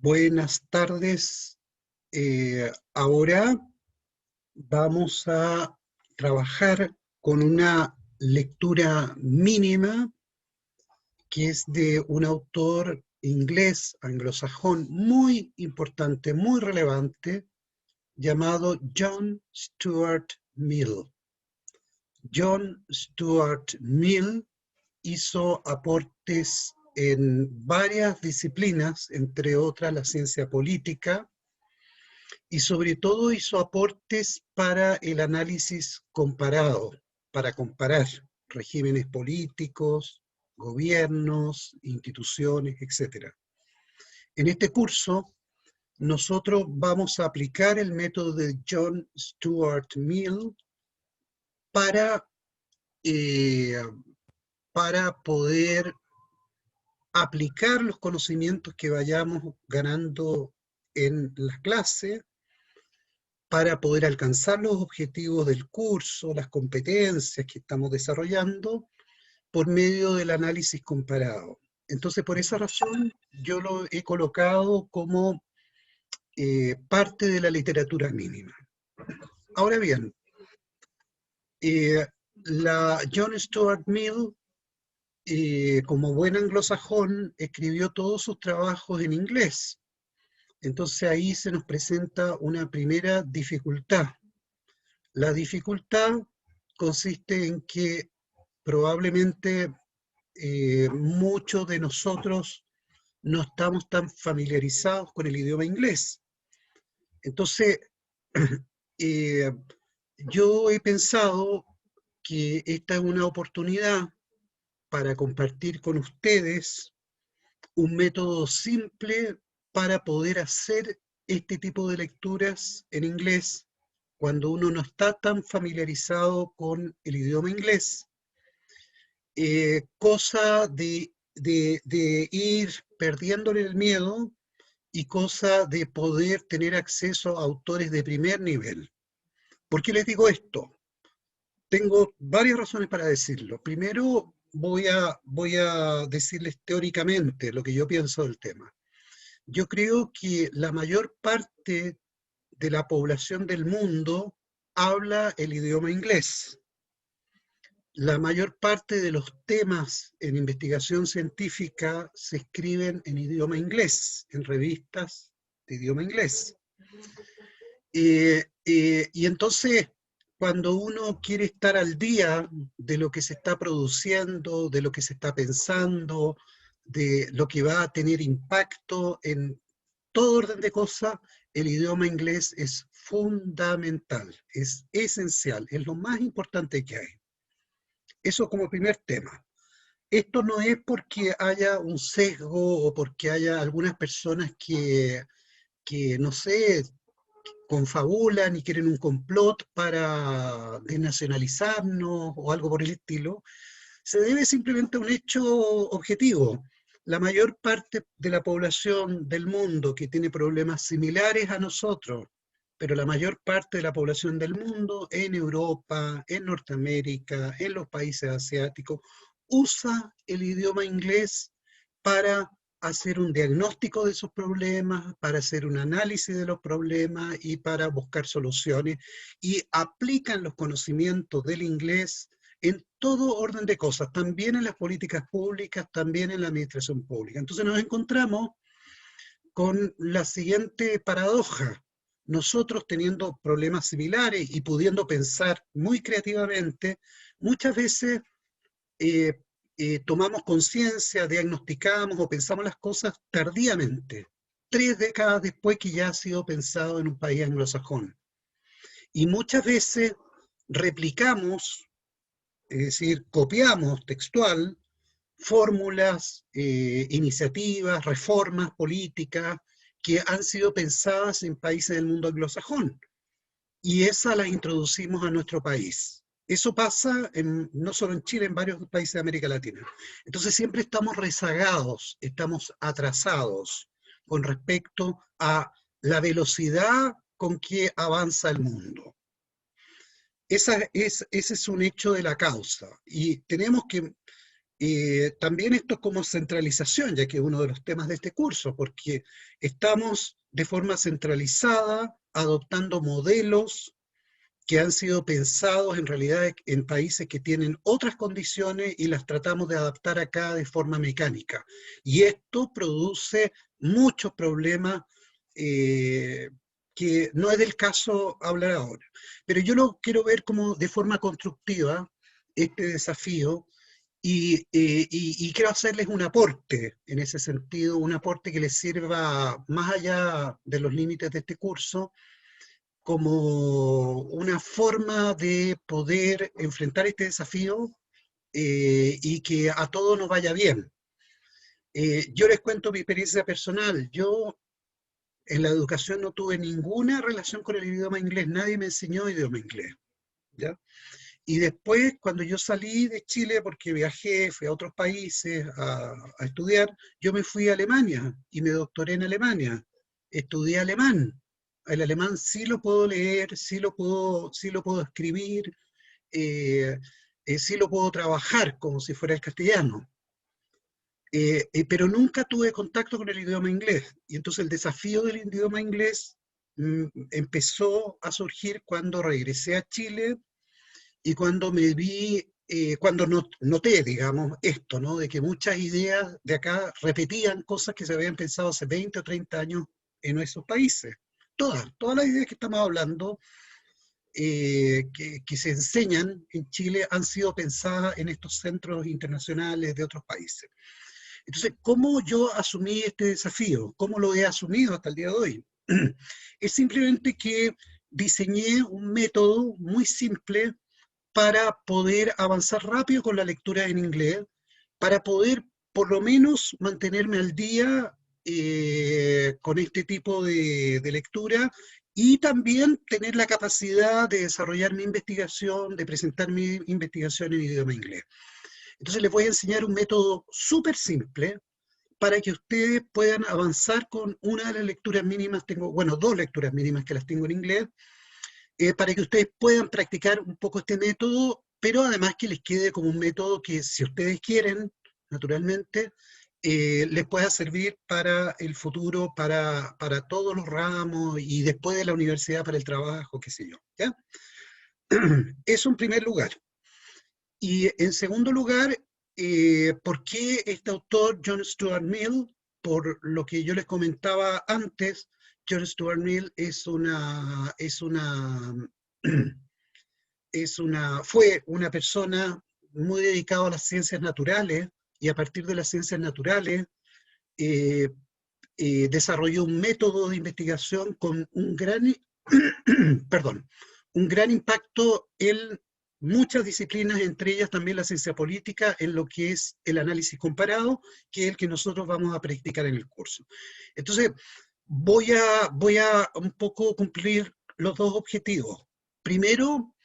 Buenas tardes. Ahora vamos a trabajar con una lectura mínima que es de un autor inglés, anglosajón, muy importante, muy relevante, llamado John Stuart Mill. John Stuart Mill hizo aportes en varias disciplinas, entre otras la ciencia política, y sobre todo hizo aportes para el análisis comparado, para comparar regímenes políticos, gobiernos, instituciones, etc. En este curso, nosotros vamos a aplicar el método de John Stuart Mill para, eh, para poder aplicar los conocimientos que vayamos ganando en las clases para poder alcanzar los objetivos del curso, las competencias que estamos desarrollando, por medio del análisis comparado. Entonces, por esa razón, yo lo he colocado como parte de la literatura mínima. Ahora bien, eh, John Stuart Mill, como buen anglosajón, escribió todos sus trabajos en inglés. Entonces ahí se nos presenta una primera dificultad. La dificultad consiste en que probablemente muchos de nosotros no estamos tan familiarizados con el idioma inglés. Entonces, eh, yo he pensado que esta es una oportunidad para compartir con ustedes un método simple para poder hacer este tipo de lecturas en inglés cuando uno no está tan familiarizado con el idioma inglés, cosa de ir perdiéndole el miedo y cosa de poder tener acceso a autores de primer nivel. ¿Por qué les digo esto? Tengo varias razones para decirlo. Primero, voy a decirles teóricamente lo que yo pienso del tema. Yo creo que la mayor parte de la población del mundo habla el idioma inglés. La mayor parte de los temas en investigación científica se escriben en idioma inglés, en revistas de idioma inglés. Y entonces, cuando uno quiere estar al día de lo que se está produciendo, de lo que se está pensando, de lo que va a tener impacto en todo orden de cosas, el idioma inglés es fundamental, es esencial, es lo más importante que hay. Eso como primer tema. Esto no es porque haya un sesgo o porque haya algunas personas que no sé, confabulan y quieren un complot para desnacionalizarnos o algo por el estilo. Se debe simplemente a un hecho objetivo. La mayor parte de la población del mundo que tiene problemas similares a nosotros, pero la mayor parte de la población del mundo en Europa, en Norteamérica, en los países asiáticos, usa el idioma inglés para hacer un diagnóstico de sus problemas, para hacer un análisis de los problemas y para buscar soluciones, y aplican los conocimientos del inglés en todo orden de cosas, también en las políticas públicas, también en la administración pública. Entonces nos encontramos con la siguiente paradoja. Nosotros teniendo problemas similares y pudiendo pensar muy creativamente, muchas veces eh, tomamos conciencia, diagnosticamos o pensamos las cosas tardíamente, 3 décadas después que ya ha sido pensado en un país anglosajón. Y muchas veces replicamos, es decir, copiamos textual fórmulas, iniciativas, reformas políticas que han sido pensadas en países del mundo anglosajón. Y esas las introducimos a nuestro país. Eso pasa no solo en Chile, en varios países de América Latina. Entonces siempre estamos rezagados, estamos atrasados con respecto a la velocidad con que avanza el mundo. Ese es un hecho de la causa y tenemos También esto es como centralización, ya que es uno de los temas de este curso, porque estamos de forma centralizada adoptando modelos que han sido pensados en realidad en países que tienen otras condiciones y las tratamos de adaptar acá de forma mecánica. Y esto produce muchos problemas que no es del caso hablar ahora. Pero yo lo quiero ver como de forma constructiva, este desafío, y quiero hacerles un aporte en ese sentido, un aporte que les sirva más allá de los límites de este curso, como una forma de poder enfrentar este desafío y que a todos nos vaya bien. Yo les cuento mi experiencia personal. Yo en la educación no tuve ninguna relación con el idioma inglés, nadie me enseñó idioma inglés, ¿ya? Y después, cuando yo salí de Chile, porque viajé, fui a otros países a estudiar, yo me fui a Alemania y me doctoré en Alemania. Estudié alemán. El alemán sí lo puedo leer, sí lo puedo escribir, eh, sí lo puedo trabajar como si fuera el castellano. Pero nunca tuve contacto con el idioma inglés. Y entonces el desafío del idioma inglés empezó a surgir cuando regresé a Chile y cuando me vi, cuando noté, digamos, esto, ¿no? De que muchas ideas de acá repetían cosas que se habían pensado hace 20 o 30 años en esos países. Todas las ideas que estamos hablando, que se enseñan en Chile, han sido pensadas en estos centros internacionales de otros países. Entonces, ¿cómo yo asumí este desafío? ¿Cómo lo he asumido hasta el día de hoy? Es simplemente que diseñé un método muy simple para poder avanzar rápido con la lectura en inglés, para poder por lo menos mantenerme al día con este tipo de lectura y también tener la capacidad de desarrollar mi investigación, de presentar mi investigación en idioma inglés. Entonces les voy a enseñar un método súper simple para que ustedes puedan avanzar con una de las lecturas mínimas. Tengo, bueno, dos lecturas mínimas que las tengo en inglés, para que ustedes puedan practicar un poco este método, pero además que les quede como un método que, si ustedes quieren, naturalmente, les pueda servir para el futuro, para todos los ramos y después de la universidad para el trabajo, qué sé yo. ¿Ya? Eso en primer lugar. Y en segundo lugar, ¿por qué este autor, John Stuart Mill? Por lo que yo les comentaba antes, John Stuart Mill fue una persona muy dedicada a las ciencias naturales y a partir de las ciencias naturales eh, desarrolló un método de investigación con un gran, perdón, un gran impacto en muchas disciplinas, entre ellas también la ciencia política, en lo que es el análisis comparado, que es el que nosotros vamos a practicar en el curso. Entonces, voy a un poco cumplir los dos objetivos. Primero,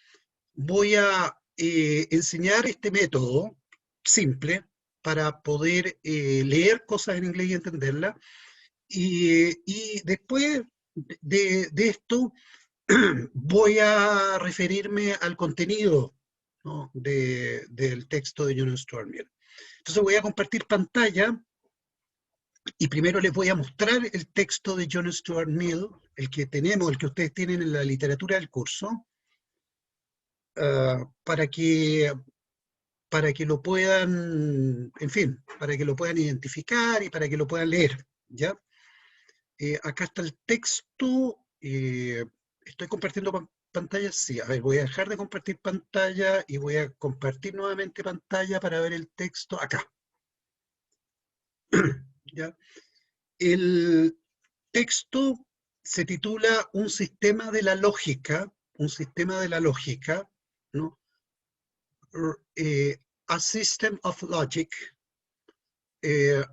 voy a enseñar este método simple para poder leer cosas en inglés y entenderlas. Y después de esto voy a referirme al contenido, ¿no? Del texto de John Stuart Mill. Entonces voy a compartir pantalla y primero les voy a mostrar el texto de John Stuart Mill, el que tenemos, el que ustedes tienen en la literatura del curso, para que lo puedan, en fin, para que lo puedan identificar y para que lo puedan leer, ¿ya? Acá está el texto. Estoy compartiendo pantalla. Sí, a ver, voy a dejar de compartir pantalla y voy a compartir nuevamente pantalla para ver el texto acá. ¿Ya? El texto se titula Un sistema de la lógica, ¿no? A System of Logic, eh,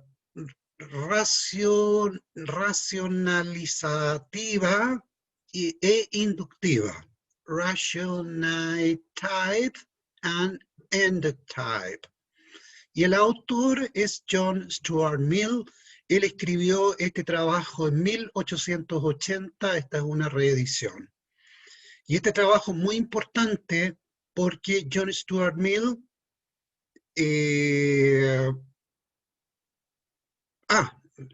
racionalizativa e inductiva. Rationative and inductive. Y el autor es John Stuart Mill. Él escribió este trabajo en 1880, esta es una reedición. Y este trabajo es muy importante porque John Stuart Mill Eh,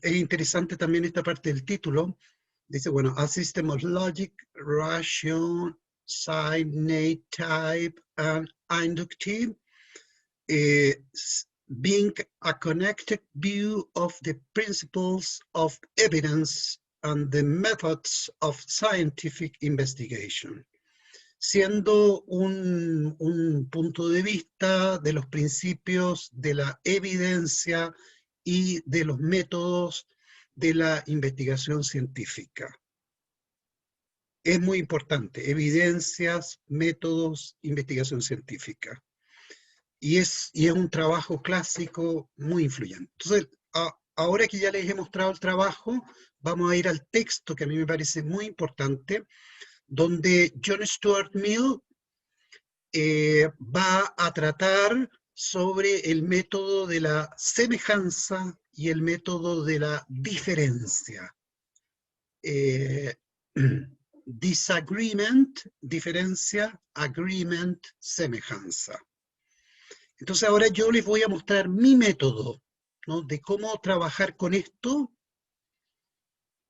es interesante también esta parte del título. Dice, bueno, a system of logic, ration, sign, nate, type, and inductive, being a connected view of the principles of evidence and the methods of scientific investigation, siendo un punto de vista de los principios de la evidencia y de los métodos de la investigación científica. Es muy importante, evidencias, métodos, investigación científica. Y es un trabajo clásico muy influyente. Entonces, ahora que ya les he mostrado el trabajo, vamos a ir al texto que a mí me parece muy importante, donde John Stuart Mill va a tratar sobre el método de la semejanza y el método de la diferencia. Disagreement, diferencia, agreement, semejanza. Entonces ahora yo les voy a mostrar mi método, ¿no?, de cómo trabajar con esto,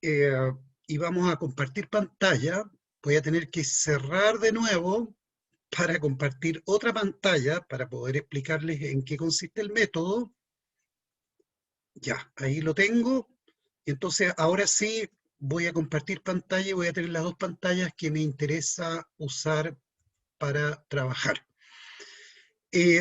y vamos a compartir pantalla. Voy a tener que cerrar de nuevo para compartir otra pantalla para poder explicarles en qué consiste el método. Ya, ahí lo tengo. Entonces ahora sí voy a compartir pantalla y voy a tener las dos pantallas que me interesa usar para trabajar.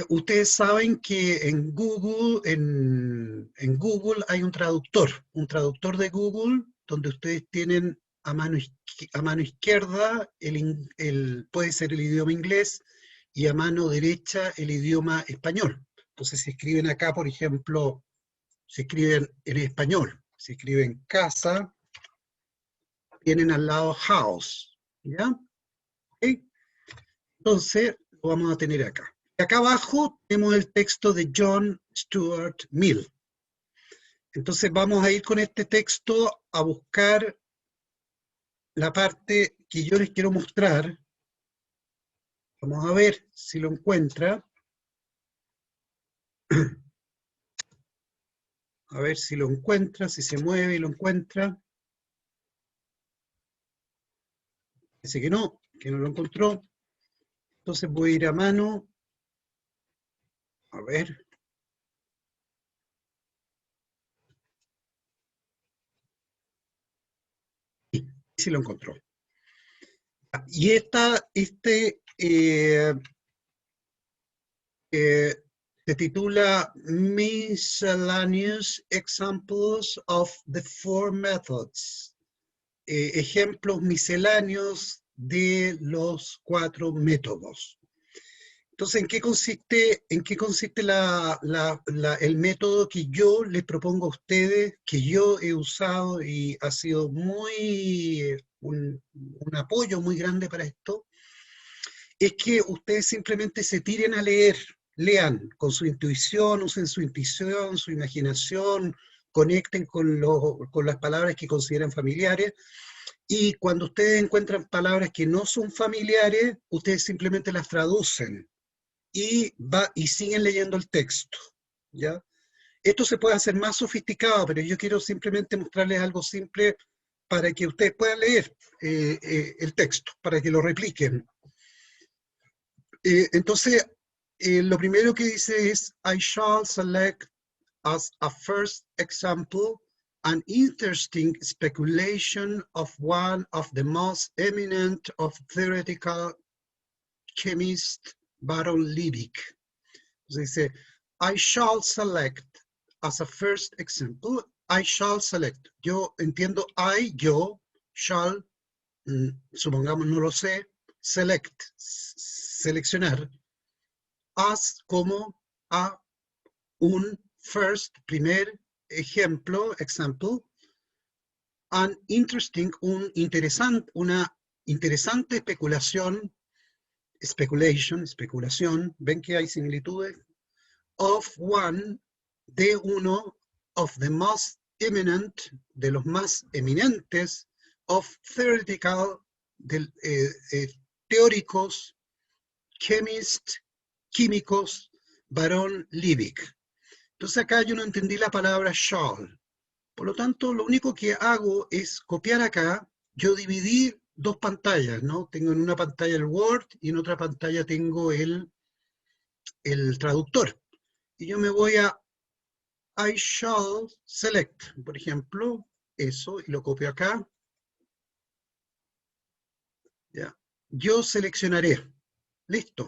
Ustedes saben que en Google, en Google hay un traductor de Google, donde ustedes tienen a mano izquierda puede ser el idioma inglés y a mano derecha el idioma español. Entonces si escriben acá, por ejemplo, se escriben en español, se escriben casa, tienen al lado house, ¿ya? ¿Okay? Entonces lo vamos a tener acá. Acá abajo tenemos el texto de John Stuart Mill. Entonces vamos a ir con este texto a buscar la parte que yo les quiero mostrar. Vamos a ver si lo encuentra. A ver si lo encuentra, si se mueve y lo encuentra. Dice que no lo encontró. Entonces voy a ir a mano. A ver. Sí lo encontró. Y se titula Miscellaneous Examples of the Four Methods. Ejemplos misceláneos de los 4 métodos. Entonces, ¿en qué consiste el método que yo les propongo a ustedes, que yo he usado y ha sido un apoyo muy grande para esto? Es que ustedes simplemente se tiren a lean con su intuición, usen su intuición, su imaginación, conecten con las palabras que consideran familiares, y cuando ustedes encuentran palabras que no son familiares, ustedes simplemente las traducen y siguen leyendo el texto, ¿ya? Esto se puede hacer más sofisticado, pero yo quiero simplemente mostrarles algo simple para que ustedes puedan leer el texto, para que lo repliquen. Entonces, lo primero que dice es, I shall select as a first example an interesting speculation of one of the most eminent of theoretical chemists, Baron Liebig. Entonces dice, I shall select as a first example, I shall select. Yo entiendo yo, shall, supongamos no lo sé, select, seleccionar, as como a un first, primer ejemplo, example, una interesante especulación, ven que hay similitudes, of one, de uno, of the most eminent, de los más eminentes, of theoretical, teóricos, chemists, químicos, Baron Liebig. Entonces acá yo no entendí la palabra shall. Por lo tanto, lo único que hago es copiar acá. Yo dividí dos pantallas, ¿no? Tengo en una pantalla el Word y en otra pantalla tengo el traductor. Y yo me voy a I shall select, por ejemplo, eso, y lo copio acá. ¿Ya? Yo seleccionaré. Listo.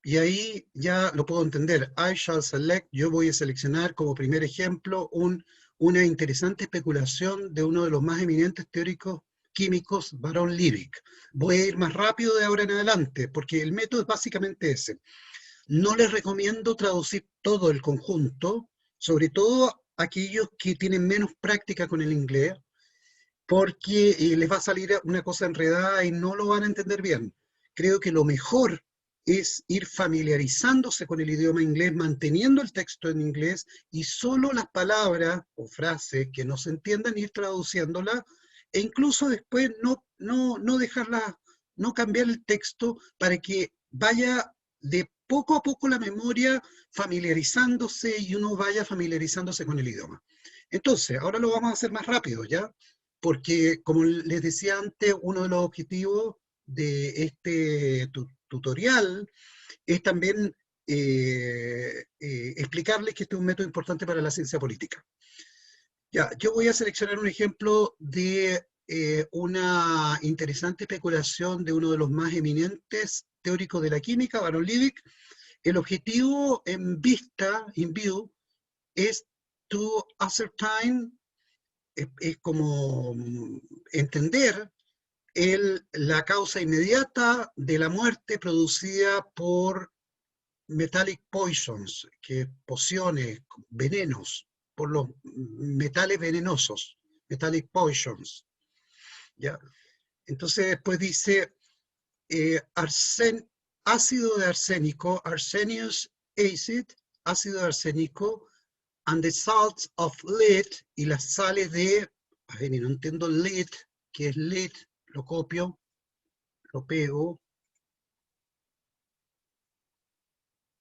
Y ahí ya lo puedo entender. I shall select, yo voy a seleccionar como primer ejemplo una interesante especulación de uno de los más eminentes teóricos químicos, Baron Liebig. Voy a ir más rápido de ahora en adelante, porque el método es básicamente ese. No les recomiendo traducir todo el conjunto, sobre todo aquellos que tienen menos práctica con el inglés, porque les va a salir una cosa enredada y no lo van a entender bien. Creo que lo mejor es ir familiarizándose con el idioma inglés, manteniendo el texto en inglés y solo las palabras o frases que no se entiendan ir traduciéndolas e incluso después no dejarla, no cambiar el texto para que vaya de poco a poco la memoria familiarizándose y uno vaya familiarizándose con el idioma. Entonces, ahora lo vamos a hacer más rápido, ¿ya? Porque, como les decía antes, uno de los objetivos de este tutorial es también explicarles que este es un método importante para la ciencia política. Ya, yo voy a seleccionar un ejemplo de una interesante especulación de uno de los más eminentes teóricos de la química, Baron Liebig. El objetivo en vista, in view, es to ascertain, es como entender la causa inmediata de la muerte producida por metallic poisons, que pociones, venenos, por los metales venenosos, metallic poisons. ¿Ya? Entonces después dice ácido de arsénico, arsenious acid, ácido de arsénico, and the salts of lead, y las sales de, a ver, no entiendo lead, que es lead, lo copio, lo pego,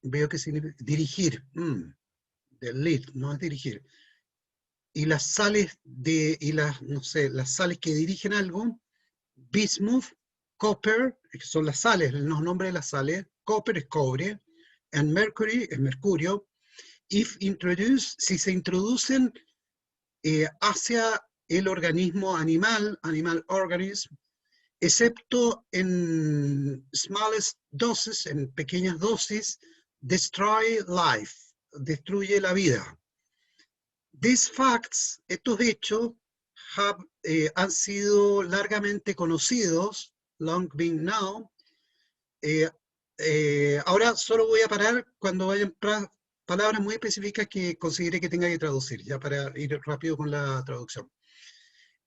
veo que significa dirigir, del lead, no es dirigir. Y las sales y las, no sé, las sales que dirigen algo, bismuth, copper, que son las sales, los nombres de las sales, copper es cobre, and mercury es mercurio, if introduced, si se introducen hacia el organismo animal organism, excepto en smallest doses, en pequeñas dosis, destroy life, destruye la vida. These facts, estos hechos, han sido largamente conocidos, long been known. Ahora solo voy a parar cuando vayan palabras muy específicas que considere que tenga que traducir, ya para ir rápido con la traducción.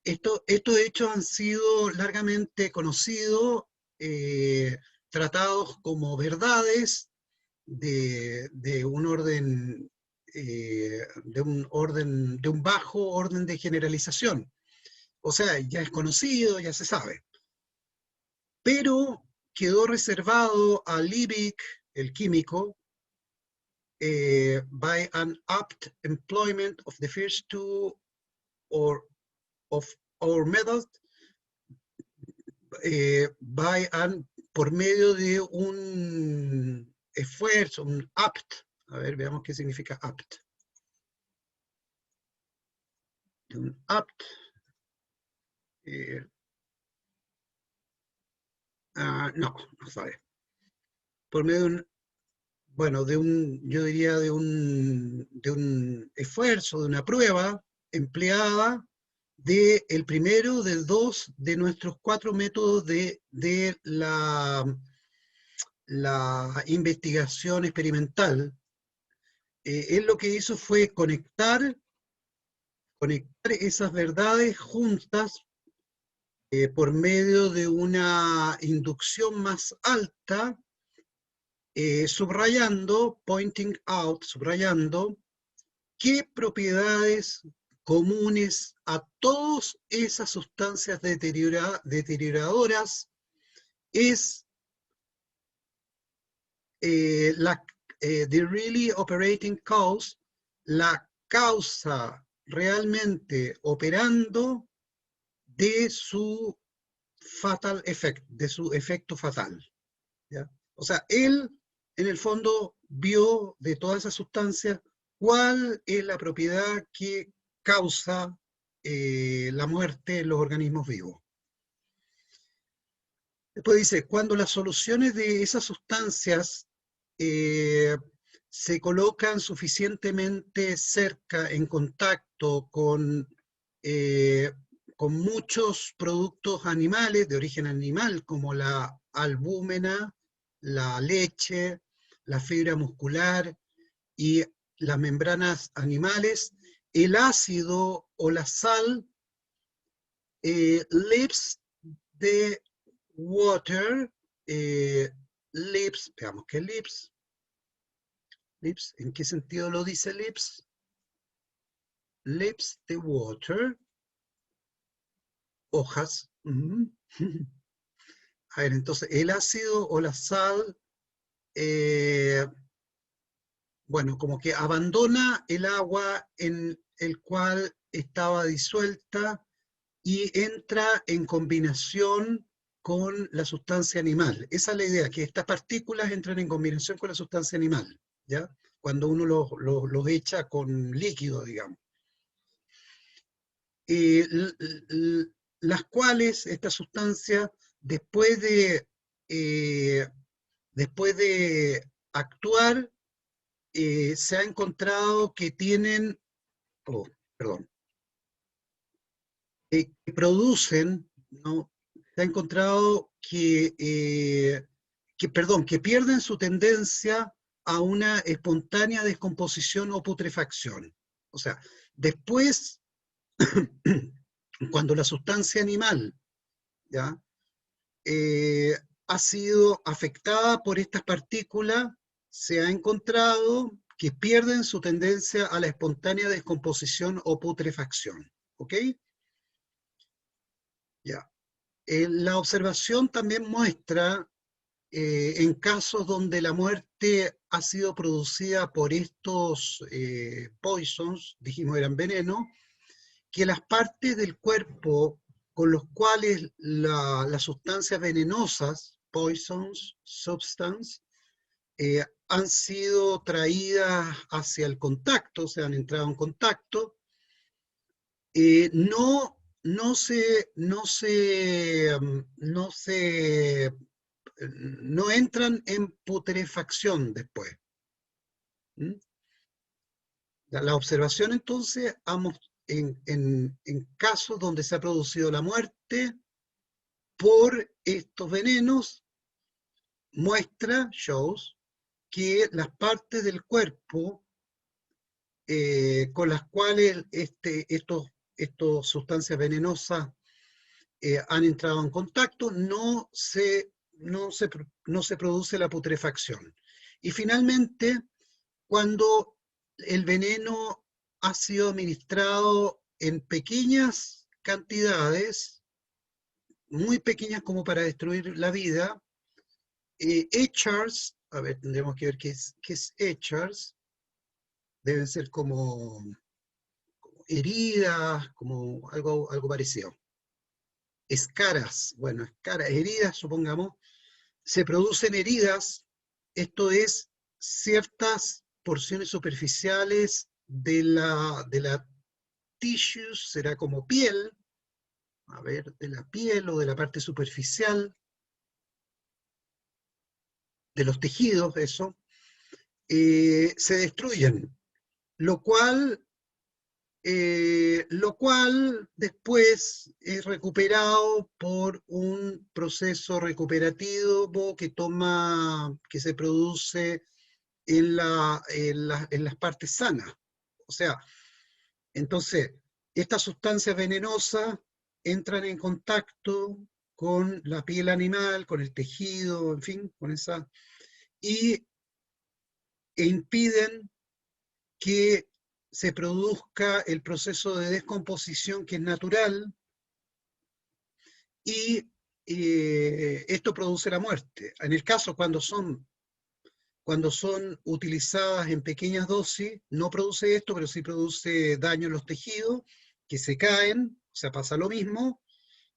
Estos hechos han sido largamente conocidos, tratados como verdades de un orden, de un bajo orden de generalización. O sea, ya es conocido, ya se sabe. Pero quedó reservado a Liebig, el químico, by an apt employment of the first two or of our method, por medio de un esfuerzo, un apt. A ver, veamos qué significa apt. Un apt. No sabe. Por medio de un, bueno, yo diría de un esfuerzo, de una prueba empleada del primero de dos de nuestros cuatro métodos de la investigación experimental. Él lo que hizo fue conectar esas verdades juntas por medio de una inducción más alta, pointing out, subrayando qué propiedades comunes a todas esas sustancias deterioradoras es the really operating cause, la causa realmente operando de su fatal effect, de su efecto fatal, ¿ya? O sea, él en el fondo vio de todas esas sustancias cuál es la propiedad que causa la muerte en los organismos vivos. Después dice, cuando las soluciones de esas sustancias eh, se colocan suficientemente cerca, en contacto eh, con muchos productos animales, de origen animal, como la albúmena, la leche, la fibra muscular y las membranas animales, el ácido o la sal leaves the water, lips, veamos qué lips, lips, ¿en qué sentido lo dice lips? Lips the water, hojas. A ver, entonces, el ácido o la sal, bueno, como que abandona el agua en el cual estaba disuelta y entra en combinación con la sustancia animal. Esa es la idea, que estas partículas entran en combinación con la sustancia animal, ¿ya? Cuando uno los echa con líquido, digamos. Las cuales, estas sustancias, eh, después de actuar, se ha encontrado que tienen, oh, perdón, que producen, ¿no? Se ha encontrado perdón, que pierden su tendencia a una espontánea descomposición o putrefacción. O sea, después, cuando la sustancia animal, ¿ya? Eh, ha sido afectada por estas partículas, se ha encontrado que pierden su tendencia a la espontánea descomposición o putrefacción. ¿Ok? Ya. La observación también muestra, en casos donde la muerte ha sido producida por estos poisons, dijimos eran veneno, que las partes del cuerpo con los cuales las sustancias venenosas, poisons, substance, han sido traídas hacia el contacto, o sea, han entrado en contacto, no, no entran en putrefacción después. ¿Mm? La observación entonces en casos donde se ha producido la muerte por estos venenos, shows, que las partes del cuerpo con las cuales estas sustancias venenosas han entrado en contacto, no se produce la putrefacción. Y finalmente, cuando el veneno ha sido administrado en pequeñas cantidades, muy pequeñas como para destruir la vida, HRs, a ver, tendremos que ver qué es HRs, deben ser como heridas, como algo parecido. Escaras, bueno, escaras, heridas, supongamos, se producen heridas, esto es, ciertas porciones superficiales de la tissues, será como piel, a ver, de la piel o de la parte superficial, de los tejidos, eso, se destruyen, lo cual después es recuperado por un proceso recuperativo que se produce en las partes sanas. O sea, entonces, estas sustancias venenosas entran en contacto con la piel animal, con el tejido, en fin, e impiden que se produzca el proceso de descomposición que es natural y esto produce la muerte. En el caso cuando cuando son utilizadas en pequeñas dosis, no produce esto, pero sí produce daño en los tejidos, que se caen, o sea, pasa lo mismo,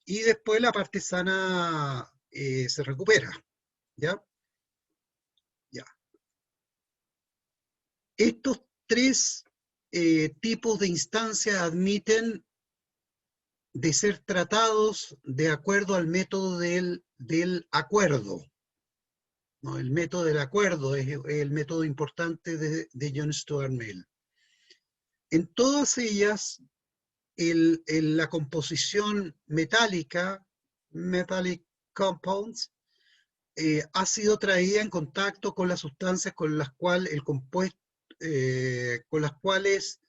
y después la parte sana se recupera, ¿ya? Ya. Estos tres tipos de instancias admiten de ser tratados de acuerdo al método del acuerdo, ¿no? El método del acuerdo es el método importante de John Stuart Mill. En todas ellas, la composición metálica, metallic compounds, ha sido traída en contacto con las sustancias con las cuales el compuesto, con las cuales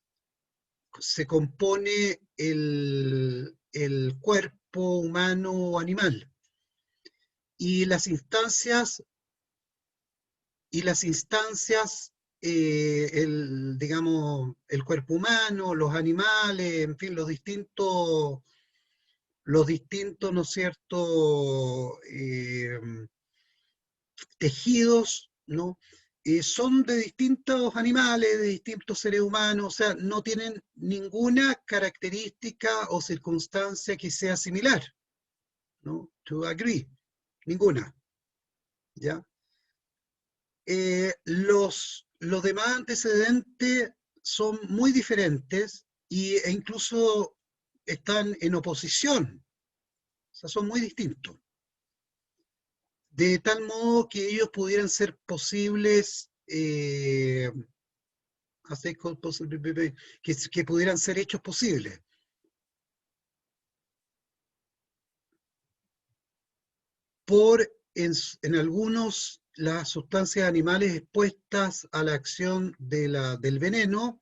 se compone el cuerpo humano o animal. Y las instancias digamos, el cuerpo humano, los animales, en fin, los distintos, ¿no es cierto?, tejidos, ¿no? Son de distintos animales, de distintos seres humanos, o sea, no tienen ninguna característica o circunstancia que sea similar, ¿no? To agree, ninguna, ¿ya? Los demás antecedentes son muy diferentes e incluso están en oposición, o sea, son muy distintos. De tal modo que ellos pudieran ser posibles, que pudieran ser hechos posibles. En algunos, las sustancias animales expuestas a la acción del veneno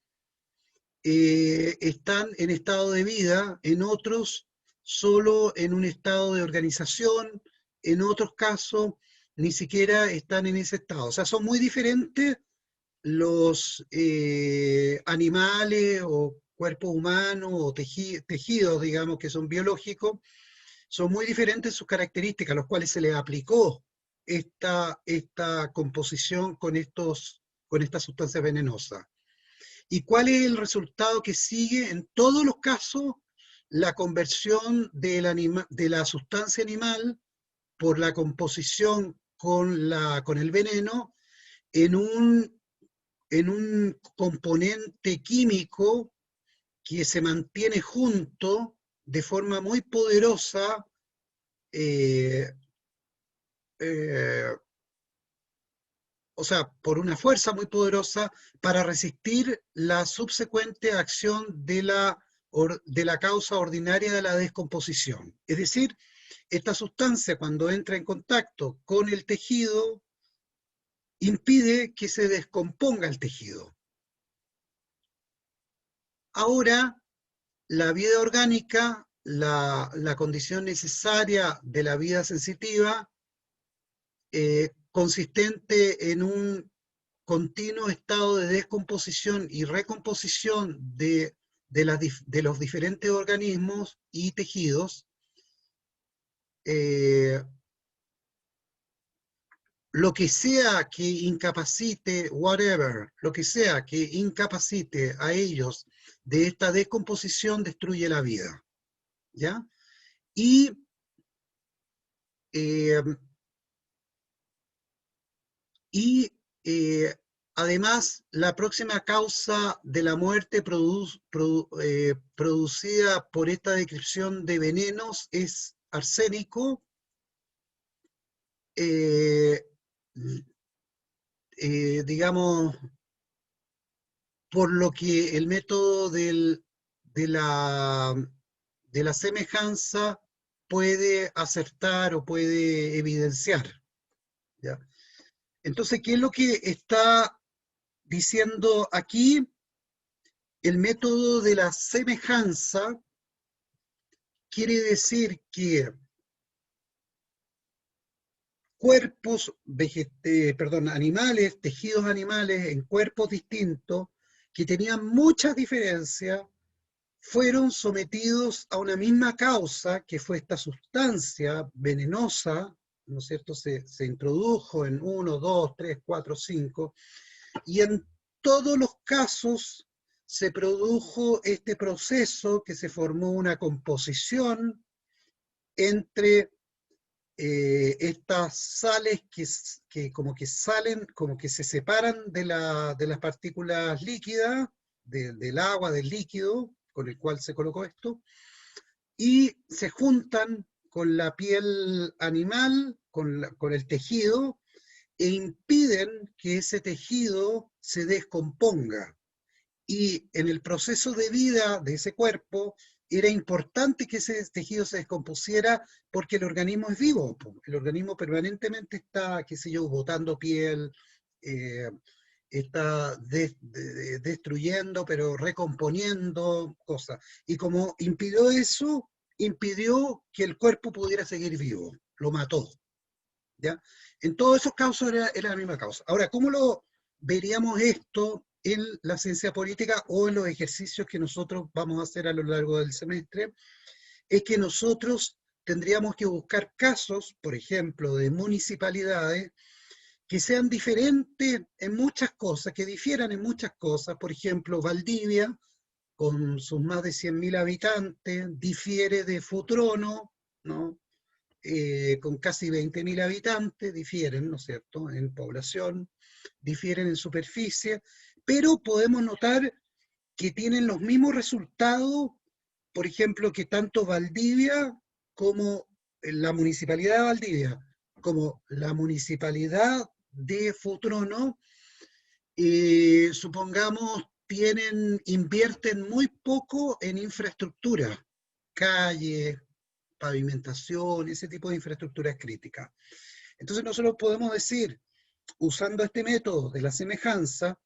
están en estado de vida, en otros solo en un estado de organización, en otros casos ni siquiera están en ese estado. O sea, son muy diferentes los animales o cuerpos humanos o tejidos, digamos, que son biológicos, son muy diferentes sus características, a los cuales se les aplicó esta composición con estas sustancias venenosas. ¿Y cuál es el resultado que sigue? En todos los casos, la conversión de la sustancia animal por la composición con el veneno en un componente químico que se mantiene junto de forma muy poderosa, eh, eh, o sea, por una fuerza muy poderosa para resistir la subsecuente acción de la causa ordinaria de la descomposición. Es decir, esta sustancia cuando entra en contacto con el tejido impide que se descomponga el tejido. Ahora, la vida orgánica, la condición necesaria de la vida sensitiva, consistente en un continuo estado de descomposición y recomposición de los diferentes organismos y tejidos, eh, lo que sea que incapacite, whatever, lo que sea que incapacite a ellos de esta descomposición destruye la vida, ¿ya? Y eh, y además, la próxima causa de la muerte producida por esta descripción de venenos es arsénico, eh, digamos, por lo que el método de, la, de la semejanza puede acertar o puede evidenciar, ¿ya? Entonces, ¿qué es lo que está diciendo aquí? El método de la semejanza quiere decir que animales, tejidos animales en cuerpos distintos, que tenían muchas diferencias, fueron sometidos a una misma causa, que fue esta sustancia venenosa, ¿no es cierto?, se introdujo en 1, 2, 3, 4, 5, y en todos los casos se produjo este proceso que se formó una composición entre estas sales que como que salen, como que se separan de las partículas líquidas, del agua, del líquido con el cual se colocó esto, y se juntan con la piel animal, con el tejido, e impiden que ese tejido se descomponga. Y en el proceso de vida de ese cuerpo era importante que ese tejido se descompusiera porque el organismo es vivo, el organismo permanentemente está, qué sé yo, botando piel, eh, está destruyendo, pero recomponiendo cosas. Y como impidió eso, impidió que el cuerpo pudiera seguir vivo, lo mató. ¿Ya? En todos esos casos era la misma causa. Ahora, ¿cómo lo veríamos esto en la ciencia política o en los ejercicios que nosotros vamos a hacer a lo largo del semestre? Es que nosotros tendríamos que buscar casos, por ejemplo, de municipalidades que sean diferentes en muchas cosas, que difieran en muchas cosas. Por ejemplo, Valdivia, con sus más de 100.000 habitantes, difiere de Futrono, ¿no? Con casi 20.000 habitantes, difieren, ¿no es cierto?, en población, difieren en superficie, pero podemos notar que tienen los mismos resultados, por ejemplo, que tanto Valdivia como la Municipalidad de Valdivia, como la Municipalidad de Futrono, supongamos, invierten muy poco en infraestructura, calles, pavimentación, ese tipo de infraestructuras críticas. Entonces nosotros podemos decir, usando este método de la semejanza,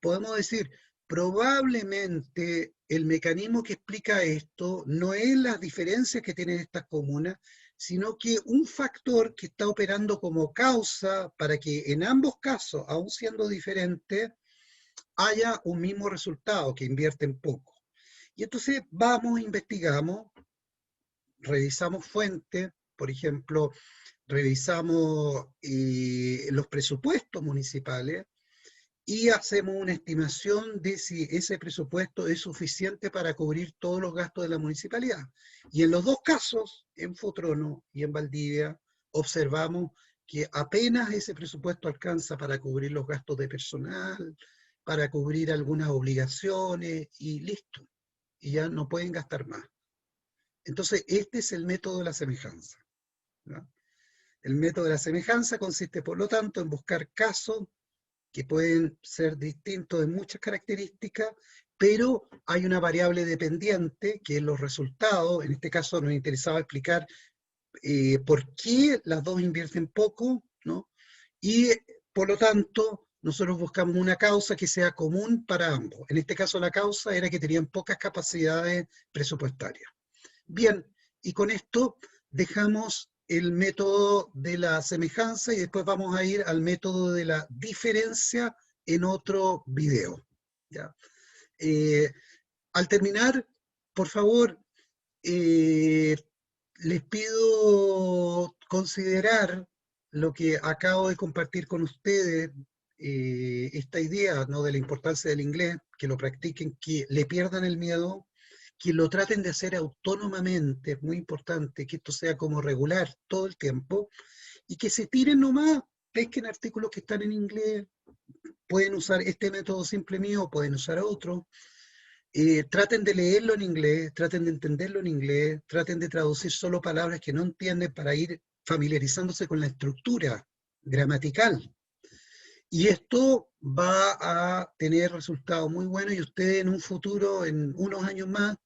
podemos decir, probablemente el mecanismo que explica esto no es las diferencias que tienen estas comunas, sino que un factor que está operando como causa para que en ambos casos, aun siendo diferentes, haya un mismo resultado, que invierten poco. Y entonces vamos, investigamos, revisamos fuentes, por ejemplo, revisamos los presupuestos municipales y hacemos una estimación de si ese presupuesto es suficiente para cubrir todos los gastos de la municipalidad. Y en los dos casos, en Futrono y en Valdivia, observamos que apenas ese presupuesto alcanza para cubrir los gastos de personal, para cubrir algunas obligaciones y listo. Y ya no pueden gastar más. Entonces, este es el método de la semejanza, ¿no? El método de la semejanza consiste, por lo tanto, en buscar casos que pueden ser distintos en muchas características, pero hay una variable dependiente, que es los resultados. En este caso nos interesaba explicar por qué las dos invierten poco, ¿no? Y, por lo tanto, nosotros buscamos una causa que sea común para ambos. En este caso, la causa era que tenían pocas capacidades presupuestarias. Bien, y con esto dejamos el método de la semejanza y después vamos a ir al método de la diferencia en otro video, ¿ya? Al terminar, por favor, les pido considerar lo que acabo de compartir con ustedes, esta idea, ¿no?, de la importancia del inglés, que lo practiquen, que le pierdan el miedo, que lo traten de hacer autónomamente, es muy importante que esto sea como regular todo el tiempo, y que se tiren nomás, pesquen artículos que están en inglés, pueden usar este método simple mío, pueden usar otro, traten de leerlo en inglés, traten de entenderlo en inglés, traten de traducir solo palabras que no entienden para ir familiarizándose con la estructura gramatical. Y esto va a tener resultados muy buenos y ustedes en un futuro, en unos años más,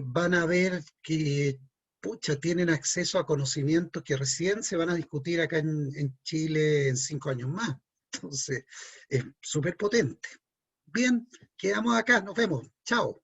van a ver que, pucha, tienen acceso a conocimientos que recién se van a discutir acá en Chile en 5 años más. Entonces, es súper potente. Bien, quedamos acá, nos vemos. Chao.